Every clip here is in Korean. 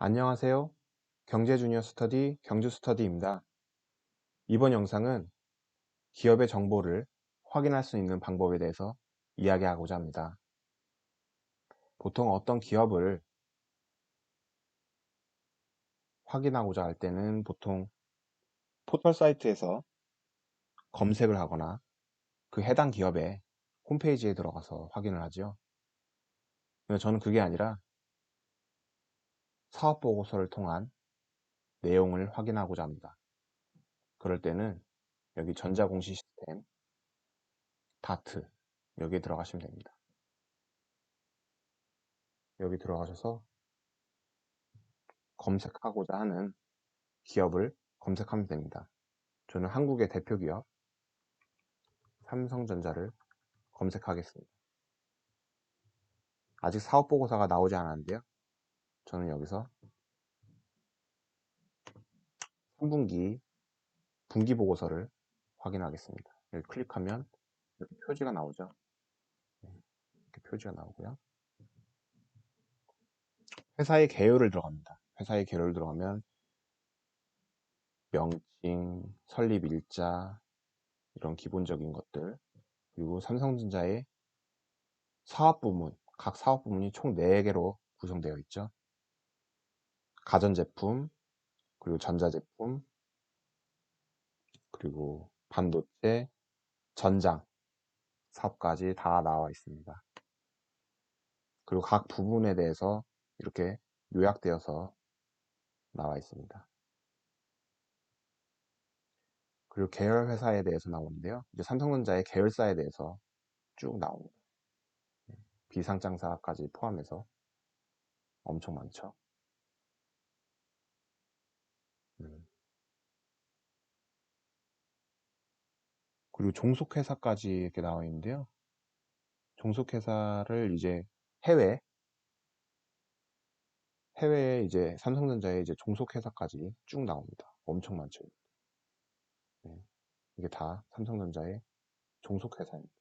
안녕하세요. 경제주니어 스터디 경주스터디입니다. 이번 영상은 기업의 정보를 확인할 수 있는 방법에 대해서 이야기하고자 합니다. 보통 어떤 기업을 확인하고자 할 때는 보통 포털 사이트에서 검색을 하거나 그 해당 기업의 홈페이지에 들어가서 확인을 하죠. 근데 저는 그게 아니라 사업보고서를 통한 내용을 확인하고자 합니다. 그럴 때는 여기 전자공시 시스템 다트 여기에 들어가시면 됩니다. 여기 들어가셔서 검색하고자 하는 기업을 검색하면 됩니다. 저는 한국의 대표 기업 삼성전자를 검색하겠습니다. 아직 사업보고서가 나오지 않았는데요. 저는 여기서 3분기 분기보고서를 확인하겠습니다. 여기 클릭하면 이렇게 표지가 나오죠. 이렇게 표지가 나오고요. 회사의 개요를 들어갑니다. 회사의 개요를 들어가면 명칭, 설립일자 이런 기본적인 것들, 그리고 삼성전자의 사업부문, 각 사업부문이 총 4개로 구성되어 있죠. 가전제품, 그리고 전자제품, 그리고 반도체, 전장 사업까지 다 나와 있습니다. 그리고 각 부분에 대해서 이렇게 요약되어서 나와 있습니다. 그리고 계열 회사에 대해서 나오는데요. 이제 삼성전자의 계열사에 대해서 쭉 나옵니다. 비상장사까지 포함해서 엄청 많죠. 음. 그리고 종속회사까지 이렇게 나와 있는데요. 종속회사를 이제 해외 해외에 이제 삼성전자의 이제 종속회사까지 쭉 나옵니다. 엄청 많죠. 네. 이게 다 삼성전자의 종속회사입니다.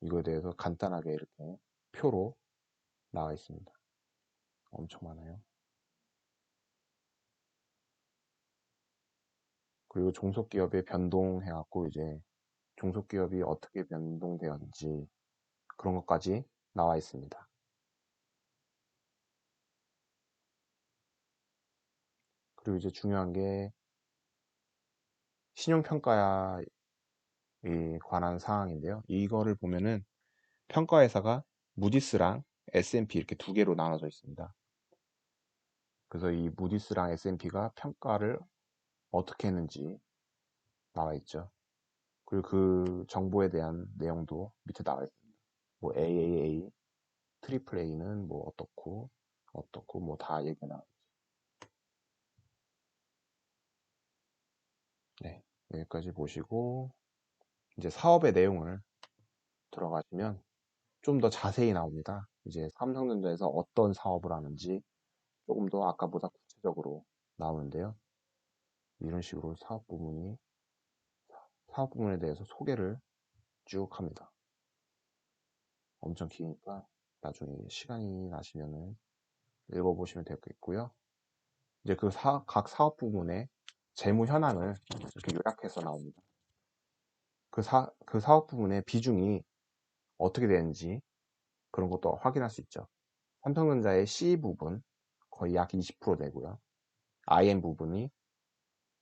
이거에 대해서 간단하게 이렇게 표로 나와 있습니다. 엄청 많아요. 그리고 종속기업에 변동해갖고 이제 종속기업이 어떻게 변동되었는지 그런 것까지 나와 있습니다. 그리고 이제 중요한 게 신용평가에 관한 사항인데요. 이거를 보면은 평가회사가 무디스랑 S&P 이렇게 2개로 나눠져 있습니다. 그래서 이 무디스랑 S&P가 평가를 어떻게 했는지 나와 있죠. 그리고 그 정보에 대한 내용도 밑에 나와 있습니다. 뭐 AAA, 트리플 A는 뭐 어떻고 뭐 다 얘기가 나와 있죠. 네, 여기까지 보시고 이제 사업의 내용을 들어가시면 좀 더 자세히 나옵니다. 이제 삼성전자에서 어떤 사업을 하는지 조금 더 아까보다 구체적으로 나오는데요. 이런 식으로 사업 부문에 대해서 소개를 쭉 합니다. 엄청 기니까 나중에 시간이 나시면은 읽어보시면 되겠고요. 이제 각 사업 부문의 재무 현황을 이렇게 요약해서 나옵니다. 그 사업 부문의 비중이 어떻게 되는지 그런 것도 확인할 수 있죠. 삼성전자의 C 부분 거의 약 20% 되고요. IM 부분이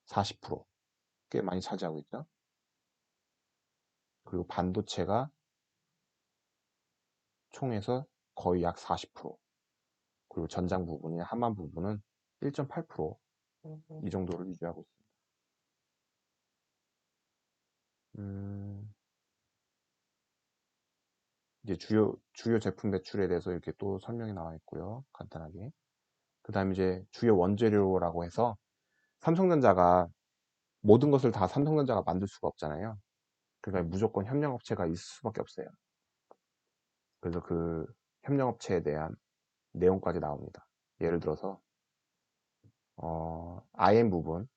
40%, 꽤 많이 차지하고 있죠. 그리고 반도체가 총에서 거의 약 40%, 그리고 전장 부분이 한만 부분은 1.8%이 정도를 유지하고 있습니다. 이제 주요 제품 매출에 대해서 이렇게 또 설명이 나와 있고요. 간단하게. 그 다음에 이제 주요 원재료라고 해서 삼성전자가 모든 것을 다 삼성전자가 만들 수가 없잖아요. 그러니까 무조건 협력업체가 있을 수밖에 없어요. 그래서 그 협력업체에 대한 내용까지 나옵니다. 예를 들어서 IM 부분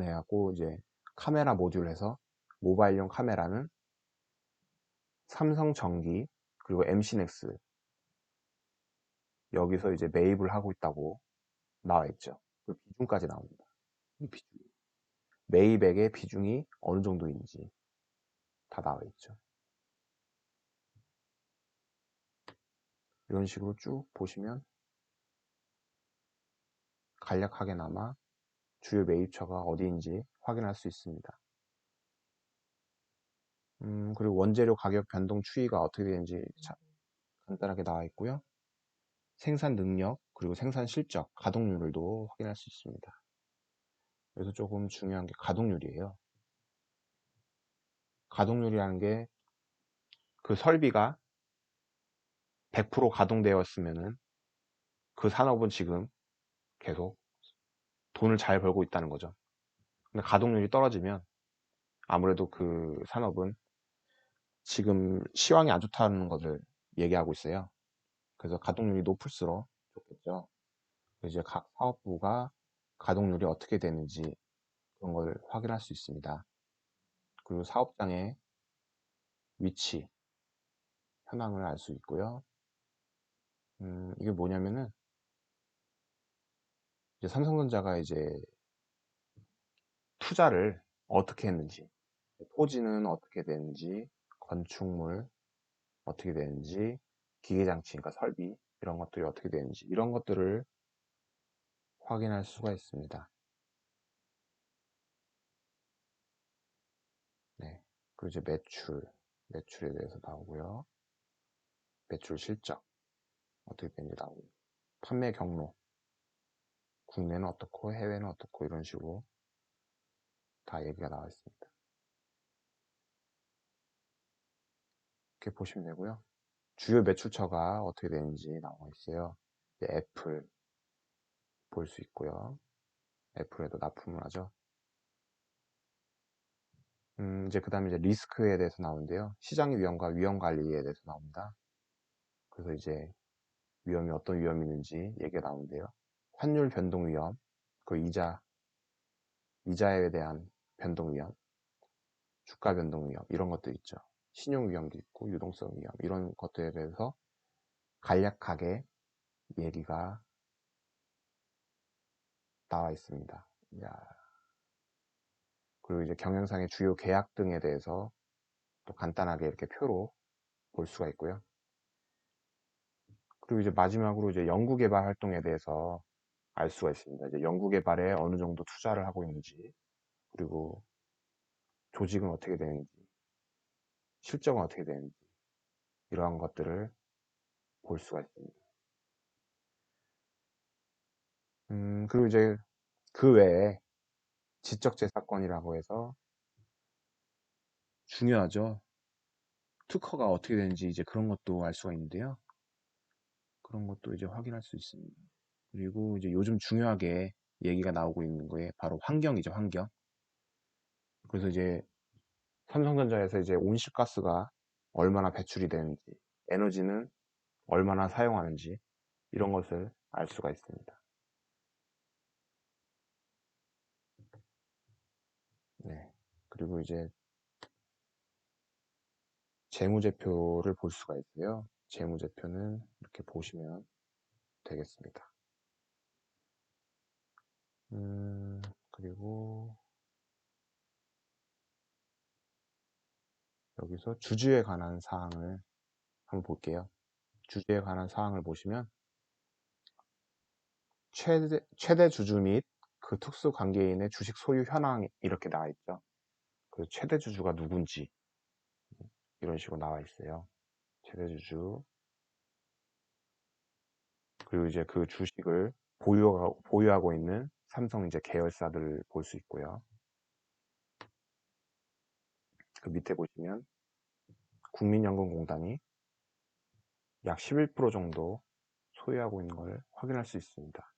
해갖고 이제 카메라 모듈 해서 모바일용 카메라는 삼성전기, 그리고 MC넥스 여기서 이제 매입을 하고 있다고 나와 있죠. 그 비중까지 나옵니다. 이 비중. 매입액의 비중이 어느 정도인지 다 나와 있죠. 이런 식으로 쭉 보시면 간략하게나마 주요 매입처가 어디인지 확인할 수 있습니다. 그리고 원재료 가격 변동 추이가 어떻게 되는지 간단하게 나와 있고요. 생산 능력, 그리고 생산 실적, 가동률도 확인할 수 있습니다. 그래서 조금 중요한 게 가동률이에요. 가동률이라는 게 그 설비가 100% 가동되었으면은 그 산업은 지금 계속 돈을 잘 벌고 있다는 거죠. 근데 가동률이 떨어지면 아무래도 그 산업은 지금 시황이 안 좋다는 것을 얘기하고 있어요. 그래서 가동률이 높을수록 좋겠죠. 이제 각 사업부가 가동률이 어떻게 되는지 그런 걸 확인할 수 있습니다. 그리고 사업장의 위치, 현황을 알 수 있고요. 이게 뭐냐면은 이제 삼성전자가 이제 투자를 어떻게 했는지, 토지는 어떻게 되는지, 건축물 어떻게 되는지, 기계장치, 그러니까 설비 이런 것들이 어떻게 되는지 이런 것들을 확인할 수가 있습니다. 네. 그리고 이제 매출에 대해서 나오고요. 매출 실적 어떻게 되는지 나오고요. 판매 경로, 국내는 어떻고 해외는 어떻고 이런 식으로 다 얘기가 나와 있습니다. 이렇게 보시면 되고요. 주요 매출처가 어떻게 되는지 나와 있어요. 애플 볼 수 있고요. 애플에도 납품을 하죠. 이제 그 다음에 이제 리스크에 대해서 나오는데요. 시장 위험과 위험 관리에 대해서 나옵니다. 그래서 이제 위험이 어떤 위험이 있는지 얘기가 나오는데요. 환율 변동 위험, 그 이자에 대한 변동 위험, 주가 변동 위험 이런 것도 있죠. 신용 위험도 있고 유동성 위험 이런 것들에 대해서 간략하게 얘기가 나와 있습니다. 그리고 이제 경영상의 주요 계약 등에 대해서 또 간단하게 이렇게 표로 볼 수가 있고요. 그리고 이제 마지막으로 이제 연구개발 활동에 대해서 알 수가 있습니다. 이제 연구개발에 어느 정도 투자를 하고 있는지, 그리고 조직은 어떻게 되는지, 실적은 어떻게 되는지, 이러한 것들을 볼 수가 있습니다. 그리고 이제 그 외에 지적재산권이라고 해서 중요하죠. 특허가 어떻게 되는지 이제 그런 것도 알 수가 있는데요. 그런 것도 이제 확인할 수 있습니다. 그리고 이제 요즘 중요하게 얘기가 나오고 있는 거에 바로 환경이죠, 환경. 그래서 이제 삼성전자에서 이제 온실가스가 얼마나 배출이 되는지, 에너지는 얼마나 사용하는지, 이런 것을 알 수가 있습니다. 네. 그리고 이제 재무제표를 볼 수가 있어요. 재무제표는 이렇게 보시면 되겠습니다. 그리고 여기서 주주에 관한 사항을 한번 볼게요. 주주에 관한 사항을 보시면 최대 주주 및 그 특수 관계인의 주식 소유 현황 이렇게 나와 있죠. 그 최대 주주가 누군지 이런 식으로 나와 있어요. 최대 주주, 그리고 이제 그 주식을 보유하고 있는 삼성 이제 계열사들을 볼 수 있고요. 그 밑에 보시면 국민연금공단이 약 11% 정도 소유하고 있는 걸 확인할 수 있습니다.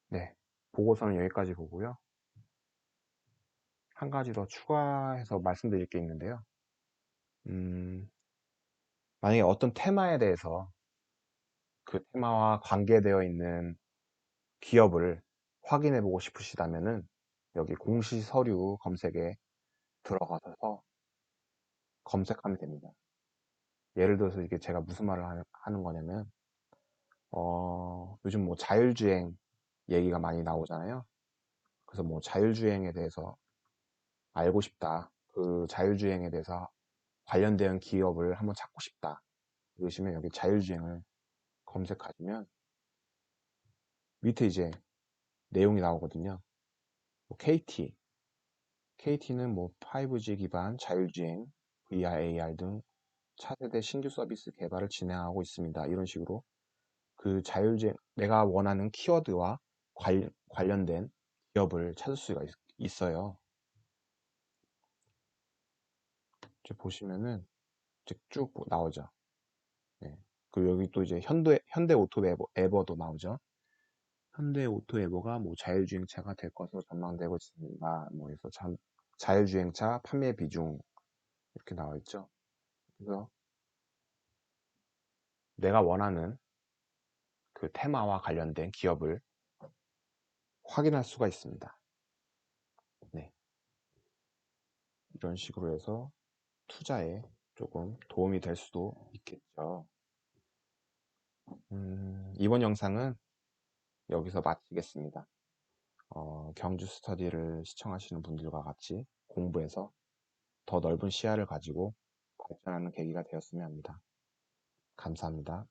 네, 보고서는 여기까지 보고요. 한 가지 더 추가해서 말씀드릴 게 있는데요. 만약에 어떤 테마에 대해서 그 테마와 관계되어 있는 기업을 확인해 보고 싶으시다면은 여기 공시 서류 검색에 들어가셔서 검색하면 됩니다. 예를 들어서 이게 제가 무슨 말을 하는 거냐면, 요즘 뭐 자율주행 얘기가 많이 나오잖아요. 그래서 뭐 자율주행에 대해서 알고 싶다. 그 자율주행에 대해서 관련된 기업을 한번 찾고 싶다. 그러시면 여기 자율주행을 검색하시면 밑에 이제 내용이 나오거든요. 뭐 KT는 뭐 5G 기반 자율주행, VR, AR 등 차세대 신규 서비스 개발을 진행하고 있습니다. 이런 식으로 그 자율주행, 내가 원하는 키워드와 관련된 기업을 찾을 수가 있어요. 이제 보시면은 이제 쭉 나오죠. 네. 그리고 여기 또 이제 현대 오토 에버도 나오죠. 현대 오토 에버가 뭐 자율주행차가 될 것으로 전망되고 있습니다. 뭐 해서 자율주행차 판매 비중 이렇게 나와 있죠. 그래서 내가 원하는 그 테마와 관련된 기업을 확인할 수가 있습니다. 네. 이런 식으로 해서 투자에 조금 도움이 될 수도 있겠죠. 이번 영상은 여기서 마치겠습니다. 경주 스터디를 시청하시는 분들과 같이 공부해서 더 넓은 시야를 가지고 발전하는 계기가 되었으면 합니다. 감사합니다.